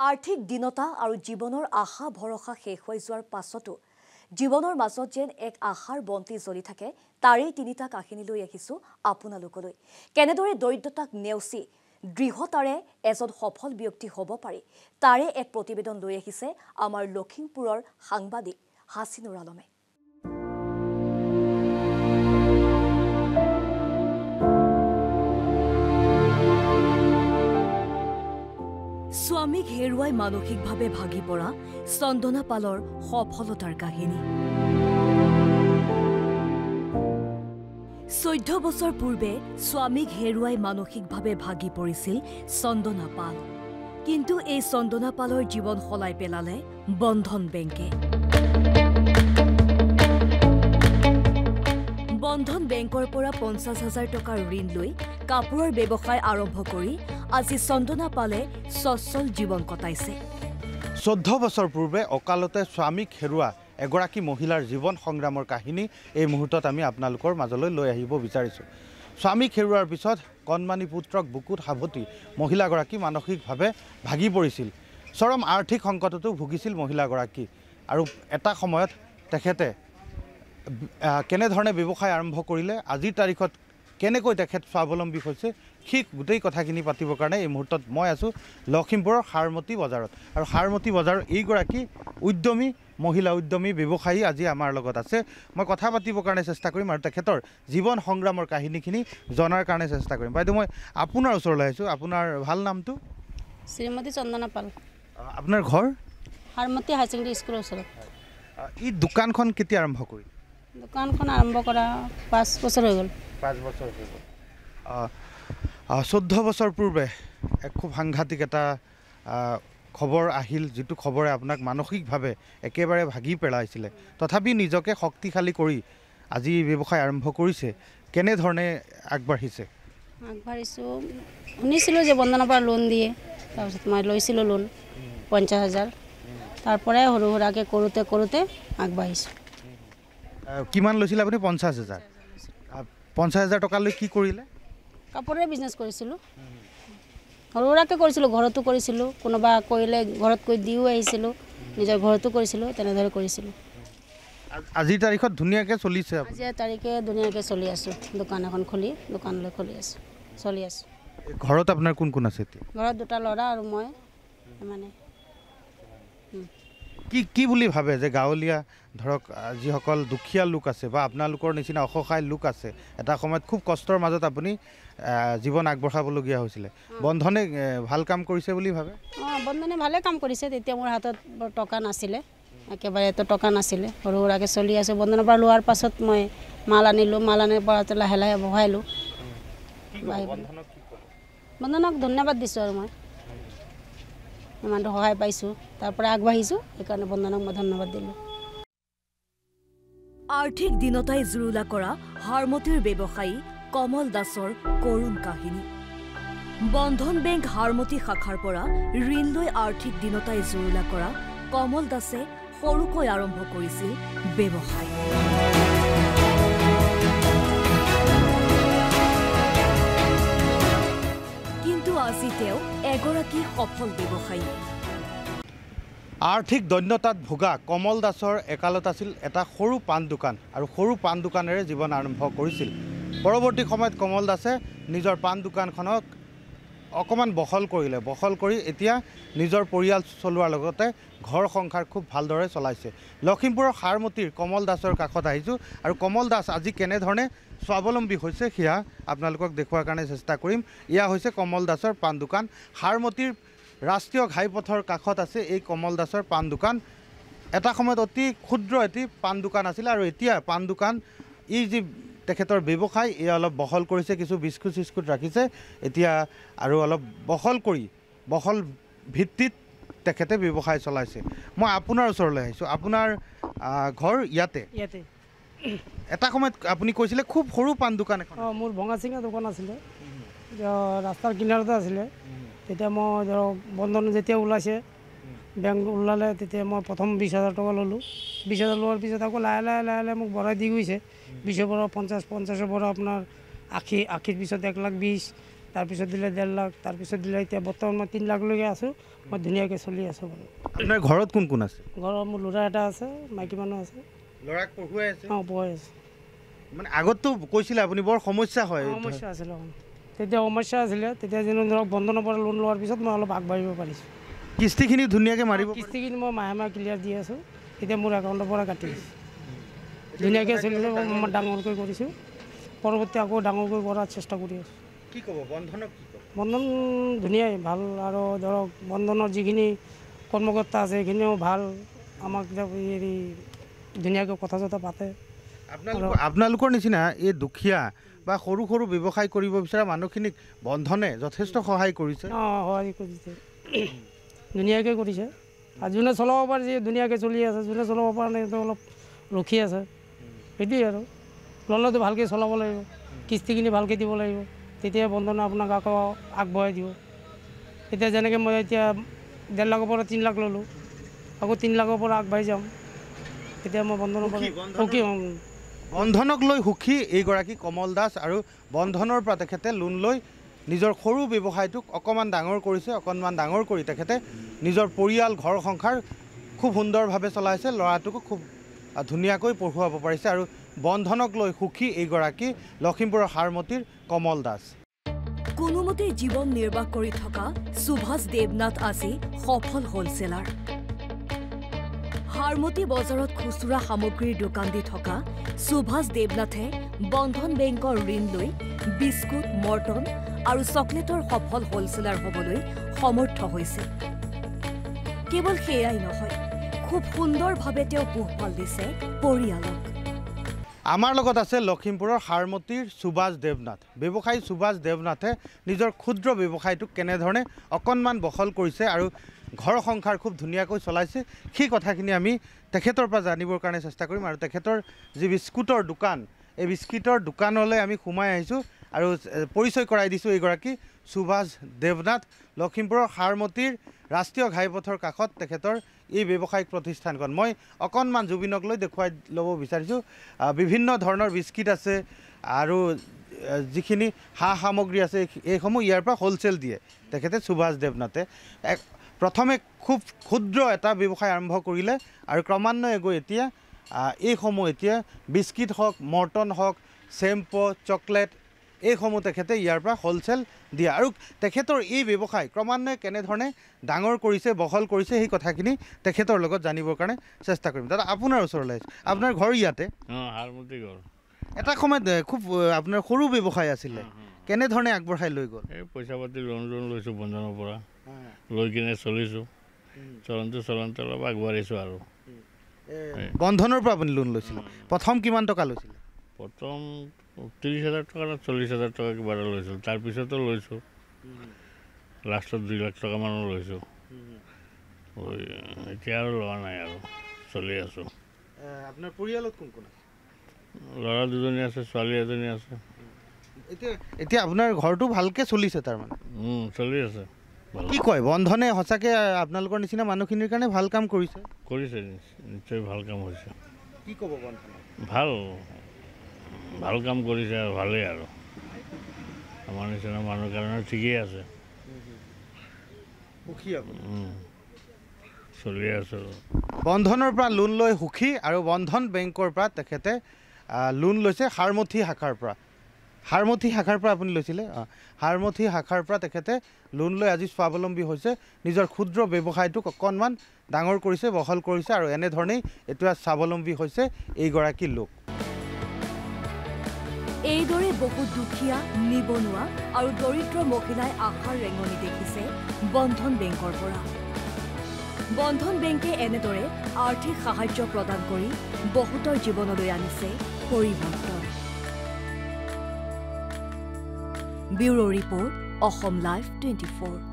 আৰ্থিক দীনতা আৰু জীৱনৰ আশা ভৰসা শেষ হৈ যোৱাৰ পাছতো জীৱনৰ মাজত যেন এক আশাৰ বন্তি জ্বলি থাকে তাৰেই তিনিটা কাহিনী লৈ আহিছো আপোনালোকলৈ। কেনেদৰে দৰিদ্ৰতাক নেওচি দৃঢ়তাৰে এজন সফল ব্যক্তি হ'ব পাৰি তাৰে এক প্ৰতিবেদন লৈ আহিছে আমাৰ লখিমপুৰৰ সাংবাদিক হাছিনুৰ আলমে। স্বামীক হেৰুৱাই মানসিকভাৱে ভাগি পৰা চন্দনা পালৰ সফলতাৰ কাহিনী। 14 বছৰ পূৰ্বে স্বামীক হেৰুৱাই মানসিকভাৱে ভাগি পৰিছিল চন্দনা পাল। কিন্তু এই চন্দনা পালৰ জীৱন সলাই পেলালে বন্ধন বেংকে। বন্ধন বেংকৰ পৰা 50,000 টকাৰ ঋণ লৈ কাপোৰৰ ব্যৱসায় আৰম্ভ কৰি আজি চন্দনা পালে সচ্ছল জীৱন কটাইছে। 14 বছৰ পূৰ্বে অকালতে স্বামীক হেৰুৱা এগৰাকী মহিলাৰ জীৱন সংগ্ৰামৰ কাহিনী এই মুহূৰ্তত আমি আপোনালোকৰ মাজলৈ লৈ আহিব বিচাৰিছোঁ। স্বামীক হেৰুৱাৰ পিছত কণমানি পুত্ৰক বুকুত সাৱটি মহিলাগৰাকী মানসিকভাৱে ভাগি পৰিছিল। চৰম আৰ্থিক সংকটতো ভুগিছিল মহিলাগৰাকী আৰু এটা সময়ত তেখেতে কেনেধৰণে ব্যৱসায় আৰম্ভ কৰিলে, আজিৰ তাৰিখত কেনেকৈ তেখেত স্বাৱলম্বী হৈছে, ঠিক গোটেই কথাখিনি পাতিবৰ কাৰণে এই মুহূৰ্তত মই আছোঁ লখিমপুৰৰ সাৰমতী বজাৰত। আৰু সাৰমতী বজাৰৰ এইগৰাকী উদ্যমী মহিলা উদ্যমী ব্যৱসায়ী আজি আমাৰ লগত আছে। মই কথা পাতিবৰ কাৰণে চেষ্টা কৰিম আৰু তেখেতৰ জীৱন সংগ্ৰামৰ কাহিনীখিনি জনাৰ কাৰণে চেষ্টা কৰিম। বাইদেউ, মই আপোনাৰ ওচৰলৈ আহিছোঁ। আপোনাৰ ভাল নামটো? শ্ৰীমতী চন্দনা পাল। আপোনাৰ ঘৰ? সাৰমতী হাই ছেকেণ্ডেৰী স্কুলৰ ওচৰত। এই দোকানখন কেতিয়া আৰম্ভ কৰিল? দোকানখন আৰম্ভ কৰা 5 বছৰ হৈ গ'ল। 5 বছৰ হৈ গ'ল। 14 বছৰ পূৰ্বে এক খুব সাংঘাতিক এটা খবৰ আহিল, যিটো খবৰে আপোনাক মানসিকভাৱে একেবাৰে ভাগি পেলাইছিলে। তথাপি নিজকে শক্তিশালী কৰি আজি ব্যৱসায় আৰম্ভ কৰিছে। কেনেধৰণে আগবাঢ়িছে? আগবাঢ়িছোঁ, শুনিছিলোঁ যে বন্ধনৰ পৰা লোন দিয়ে, তাৰপিছত মই লৈছিলোঁ লোন 50,000। তাৰপৰাই সৰু সুৰাকৈ কৰোঁতে কৰোঁতে আগবাঢ়িছোঁ। কিমান লৈছিলে আপুনি? 50,000। 50,000 টকা লৈ কি কৰিলে? কাপোৰেৰে বিজনেছ কৰিছিলোঁ, সৰু সুৰাকৈ কৰিছিলোঁ, ঘৰতো কৰিছিলোঁ, কোনোবা কৰিলে ঘৰত কৈ দিও আহিছিলোঁ, নিজৰ ঘৰতো কৰিছিলোঁ, তেনেদৰে কৰিছিলোঁ। আজিৰ তাৰিখত ধুনীয়াকৈ চলিছে? আজিৰ তাৰিখে ধুনীয়াকৈ চলি আছোঁ। দোকান এখন খুলি দোকানলৈ চলি আছোঁ। ঘৰত আপোনাৰ কোন কোন আছে এতিয়া? ঘৰত 2টা ল'ৰা আৰু মই। মানে কি বুলি ভাবে যে গাঁৱলীয়া ধৰক যিসকল দুখীয়া লোক আছে বা আপোনালোকৰ নিচিনা অসহায় লোক আছে, এটা সময়ত খুব কষ্টৰ মাজত আপুনি জীৱন আগবঢ়াবলগীয়া হৈছিলে, বন্ধনে ভাল কাম কৰিছে বুলি ভাবে? বন্ধনে ভালে কাম কৰিছে। তেতিয়া মোৰ হাতত বৰ টকা নাছিলে, একেবাৰে এত টকা নাছিলে, সৰু সুৰাকৈ চলি আছোঁ। বন্ধনৰ পৰা লোৱাৰ পাছত মই মাল আনিলোঁ, মাল আনিৰ পৰা লাহে লাহে বহাইলোঁ। বন্ধনক ধন্যবাদ দিছোঁ আৰু মই ইমানটো সহায় পাইছোঁ, তাৰ পৰা আগবাঢ়িছোঁ, সেইকাৰণে বন্ধনক মই ধন্যবাদ দিলোঁ। আৰ্থিক দীনতাই জুৰুলা কৰা সাৰমতীৰ ব্যৱসায়ী কমল দাসৰ কৰুণ কাহিনী। বন্ধন বেংক সাৰমতী শাখাৰ পৰা ঋণ লৈ আৰ্থিক দীনতাই জুৰুলা কৰা কমল দাসে সৰুকৈ আৰম্ভ কৰিছিল ব্যৱসায়। কিন্তু আজি তেওঁ এগৰাকী সফল ব্যৱসায়ী। আৰ্থিক দৈন্যতাত ভোগা কমল দাসৰ একালত আছিল এটা সৰু পাণ দোকান আৰু সৰু পাণ দোকানেৰে জীৱন আৰম্ভ কৰিছিল। পৰৱৰ্তী সময়ত কমল দাসে নিজৰ পাণ দোকানখনক অকণমান বহল কৰি এতিয়া নিজৰ পৰিয়াল চলোৱাৰ লগতে ঘৰ সংসাৰ খুব ভালদৰে চলাইছে। লখিমপুৰৰ সাৰমতীৰ কমল দাসৰ কাষত আহিছোঁ আৰু কমল দাস আজি কেনেধৰণে স্বাৱলম্বী হৈছে সেয়া আপোনালোকক দেখুৱাৰ কাৰণে চেষ্টা কৰিম। এয়া হৈছে কমল দাসৰ পাণ দোকান। সাৰমতীৰ ৰাষ্ট্ৰীয় ঘাইপথৰ কাষত আছে এই কমল দাসৰ পাণ দোকান। এটা সময়ত অতি ক্ষুদ্ৰ এটি পাণ দোকান আছিলে আৰু এতিয়া পাণ দোকান ই যি তেখেতৰ ব্যৱসায় এয়া অলপ বহল কৰিছে, কিছু বিস্কুট চিস্কুট ৰাখিছে এতিয়া আৰু অলপ বহল ভিত্তিত তেখেতে ব্যৱসায় চলাইছে। মই আপোনাৰ ওচৰলৈ আহিছোঁ। আপোনাৰ ঘৰ ইয়াতে? এটা সময়ত আপুনি কৈছিলে খুব সৰু পাণ দোকান এখন? মোৰ ভঙা চিঙা দোকান আছিলে, ৰাস্তাৰ কিনাৰতে আছিলে। তেতিয়া মই ধৰক বন্ধন যেতিয়া ওলাইছে, বেংক ওলালে, তেতিয়া মই প্ৰথম 20,000 টকা ল'লোঁ। 20,000 লোৱাৰ পিছত আকৌ লাহে লাহে মোক বঢ়াই দি গৈছে। 20ৰ পৰা 50, 50ৰ পৰা আপোনাৰ 80, 80ৰ পিছত 1,20,000, তাৰপিছত দিলে 1.5 লাখ, তাৰপিছত দিলে এতিয়া বৰ্তমান মই 3 লাখলৈকে আছোঁ। মই ধুনীয়াকৈ চলি আছোঁ বাৰু। আপোনাৰ ঘৰত কোন কোন আছে? ঘৰৰ মোৰ ল'ৰা এটা আছে, মাইকী মানুহ আছে। ল'ৰাক পঢ়ুৱাই আছে? অঁ, পঢ়াই আছে। মানে আগততো কৈছিলে আপুনি বৰ সমস্যা হয়। সমস্যা আছিলে, তেতিয়া সমস্যা আছিলে। তেতিয়া যেনে ধৰক বন্ধনৰ পৰা লোন লোৱাৰ পিছত মই অলপ আগবাঢ়িব পাৰিছোঁ। কিস্তিখিনি ধুনীয়াকৈ মাৰিব? কিস্তিখিনি মই মাহে মাহে ক্লিয়াৰ দি আছোঁ। এতিয়া মোৰ একাউণ্টৰ পৰা কাটি দিছোঁ। ধুনীয়াকৈ চলিছোঁ, মই ডাঙৰকৈ কৰিছোঁ। পৰৱৰ্তী আকৌ ডাঙৰকৈ কৰাৰ চেষ্টা কৰি আছোঁ। কি ক'ব বন্ধনক? কি ক'ব? বন্ধন ধুনীয়াই ভাল, আৰু ধৰক বন্ধনৰ যিখিনি কৰ্মকৰ্তা আছে সেইখিনিও ভাল। আমাক হেৰি ধুনীয়াকৈ কথা চথা পাতে। আপোনালোকৰ নিচিনা এই দুখীয়া বা সৰু সৰু ব্যৱসায় কৰিব বিচৰা মানুহখিনিক বন্ধনে যথেষ্ট সহায় কৰিছে। অঁ, সহায় কৰিছে, ধুনীয়াকৈ কৰিছে। আৰু যোনে চলাব পাৰিছে ধুনীয়াকৈ চলি আছে, যোনে চলাব পৰা নাই অলপ ৰখি আছে। সেইটোৱেই আৰু ল'লেতো ভালকৈ চলাব লাগিব, কিস্তিখিনি ভালকৈ দিব লাগিব, তেতিয়া বন্ধনে আপোনাক আকৌ আগবঢ়াই দিব। এতিয়া যেনেকৈ মই এতিয়া 1.5 লাখৰ পৰা 3 লাখ ল'লোঁ, আকৌ 3 লাখৰ পৰা আগবাঢ়ি যাম। তেতিয়া মই বন্ধনৰ পৰা সুখী হ'ম। বন্ধনক লৈ সুখী এইগৰাকী কমল দাস, আৰু বন্ধনৰ পৰা তেখেতে লোন লৈ নিজৰ সৰু ব্যৱসায়টোক অকণমান ডাঙৰ কৰিছে। অকণমান ডাঙৰ কৰি তেখেতে নিজৰ পৰিয়াল ঘৰ সংসাৰ খুব সুন্দৰভাৱে চলাইছে, ল'ৰাটোকো খুব ধুনীয়াকৈ পঢ়ুৱাব পাৰিছে। আৰু বন্ধনক লৈ সুখী এইগৰাকী লখিমপুৰৰ হাৰমতিৰ কমল দাস। কোনোমতে জীৱন নিৰ্বাহ কৰি থকা সুভাষ দেৱনাথ আজি সফল হোলচেলাৰ। হাৰমতি বজাৰত খুচুৰা সামগ্ৰীৰ দোকান দি থকা সুভাষ দেৱনাথে বন্ধন বেংকৰ ঋণ লৈ বিস্কুট, মৰ্টন আৰু চকলেটৰ সফল হোলচেলাৰ হ'বলৈ সমৰ্থ হৈছে। কেৱল সেয়াই নহয়, খুব সুন্দৰভাৱে তেওঁ পোহপাল দিছে পৰিয়ালক। আমাৰ লগত আছে লখিমপুৰৰ হাৰমতিৰ সুভাষ দেৱনাথ। ব্যৱসায়ী সুভাষ দেৱনাথে নিজৰ ক্ষুদ্ৰ ব্যৱসায়টোক কেনেধৰণে অকণমান বহল কৰিছে আৰু ঘৰ সংসাৰ খুব ধুনীয়াকৈ চলাইছে, সেই কথাখিনি আমি তেখেতৰ পৰা জানিবৰ কাৰণে চেষ্টা কৰিম। আৰু তেখেতৰ যি বিস্কুটৰ দোকান, এই বিস্কুটৰ দোকানলৈ আমি সোমাই আহিছোঁ আৰু পৰিচয় কৰাই দিছোঁ এইগৰাকী সুভাষ দেৱনাথ। লখিমপুৰৰ হাৰমতিৰ ৰাষ্ট্ৰীয় ঘাইপথৰ কাষত তেখেতৰ এই ব্যৱসায়িক প্ৰতিষ্ঠানখন। মই অকণমান জুবিনক লৈ দেখুৱাই ল'ব বিচাৰিছোঁ। বিভিন্ন ধৰণৰ বিস্কিট আছে আৰু যিখিনি সা সামগ্ৰী আছে এইসমূহ ইয়াৰ পৰা হ'লচেল দিয়ে তেখেতে সুভাষ দেৱনাথে। প্ৰথমে খুব ক্ষুদ্ৰ এটা ব্যৱসায় আৰম্ভ কৰিলে আৰু ক্ৰমান্বয়ে গৈ এতিয়া এইসমূহ এতিয়া বিস্কিট হওক, মৰ্টন হওক, চেম্পু, চকলেট এইসমূহ তেখেতে ইয়াৰ পৰা হ'লচেল দিয়ে। আৰু তেখেতৰ এই ব্যৱসায় ক্ৰমান্বয়ে কেনেধৰণে ডাঙৰ কৰিছে, বহল কৰিছে, সেই কথাখিনি তেখেতৰ লগত জানিবৰ কাৰণে চেষ্টা কৰিম। দাদা, আপোনাৰ ওচৰলৈ আহিছোঁ। আপোনাৰ ঘৰ ইয়াতে? হাৰমতি ঘৰ। এটা সময়ত খুব আপোনাৰ সৰু ব্যৱসায় আছিলে, কেনেধৰণে আগবঢ়াই লৈ গ'ল? এই পইচা পাতি লোন লৈছোঁ বন্ধনৰ পৰা, লৈ কিনে চলিছোঁ। চলতে অলপ আগবাঢ়িছোঁ আৰু। বন্ধনৰ পৰা আপুনি লোন লৈছিলে? প্ৰথম কিমান টকা লৈছিলে? প্ৰথম 30,000 টকা না 40,000 টকা কিবা এটা লৈছোঁ। তাৰপিছতো লৈছোঁ, লাষ্টত 2 লাখ টকামানো লৈছোঁ। এতিয়া আৰু লোৱা নাই আৰু চলি আছোঁ। আপোনাৰ পৰিয়ালত কোন কোন আছে? ল'ৰা 2জনী আছে, ছোৱালী এজনী আছে। এতিয়া আপোনাৰ ঘৰটো ভালকৈ চলিছে তাৰমানে? চলি আছে। কি কয়, বন্ধনে সঁচাকৈ আপোনালোকৰ নিচিনা মানুহখিনিৰ কাৰণে ভাল কাম কৰিছে? কৰিছে, নিশ্চয় ভাল কাম হৈছে। কি ক'ব বন্ধনে? ভাল কাম কৰিছে আৰু ভালেই আৰু আমাৰ নিচিনা মানুহৰ কাৰণে ঠিকেই আছে। সুখী আপুনি? চলি আছোঁ। বন্ধনৰ পৰা লোন লৈ সুখী, আৰু বন্ধন বেংকৰ পৰা তেখেতে লোন লৈছে হাৰমতি শাখাৰ পৰা। হাৰমতি শাখাৰ পৰা আপুনি লৈছিলে? হাৰমতি শাখাৰ পৰা তেখেতে লোন লৈ আজি স্বাৱলম্বী হৈছে, নিজৰ ক্ষুদ্ৰ ব্যৱসায়টোক অকণমান ডাঙৰ কৰিছে, বহল কৰিছে, আৰু এনেধৰণেই এতিয়া স্বাৱলম্বী হৈছে এইগৰাকী লোক। এইদৰে বহু দুখীয়া, নিবনুৱা আৰু দৰিদ্ৰ মহিলাই আশাৰ ৰেঙনি দেখিছে বন্ধন বেংকৰ পৰা। বন্ধন বেংকে এনেদৰে আৰ্থিক সাহায্য প্ৰদান কৰি বহুতৰ জীৱনলৈ আনিছে পৰিৱৰ্তন। Bureau report, Assam live 24।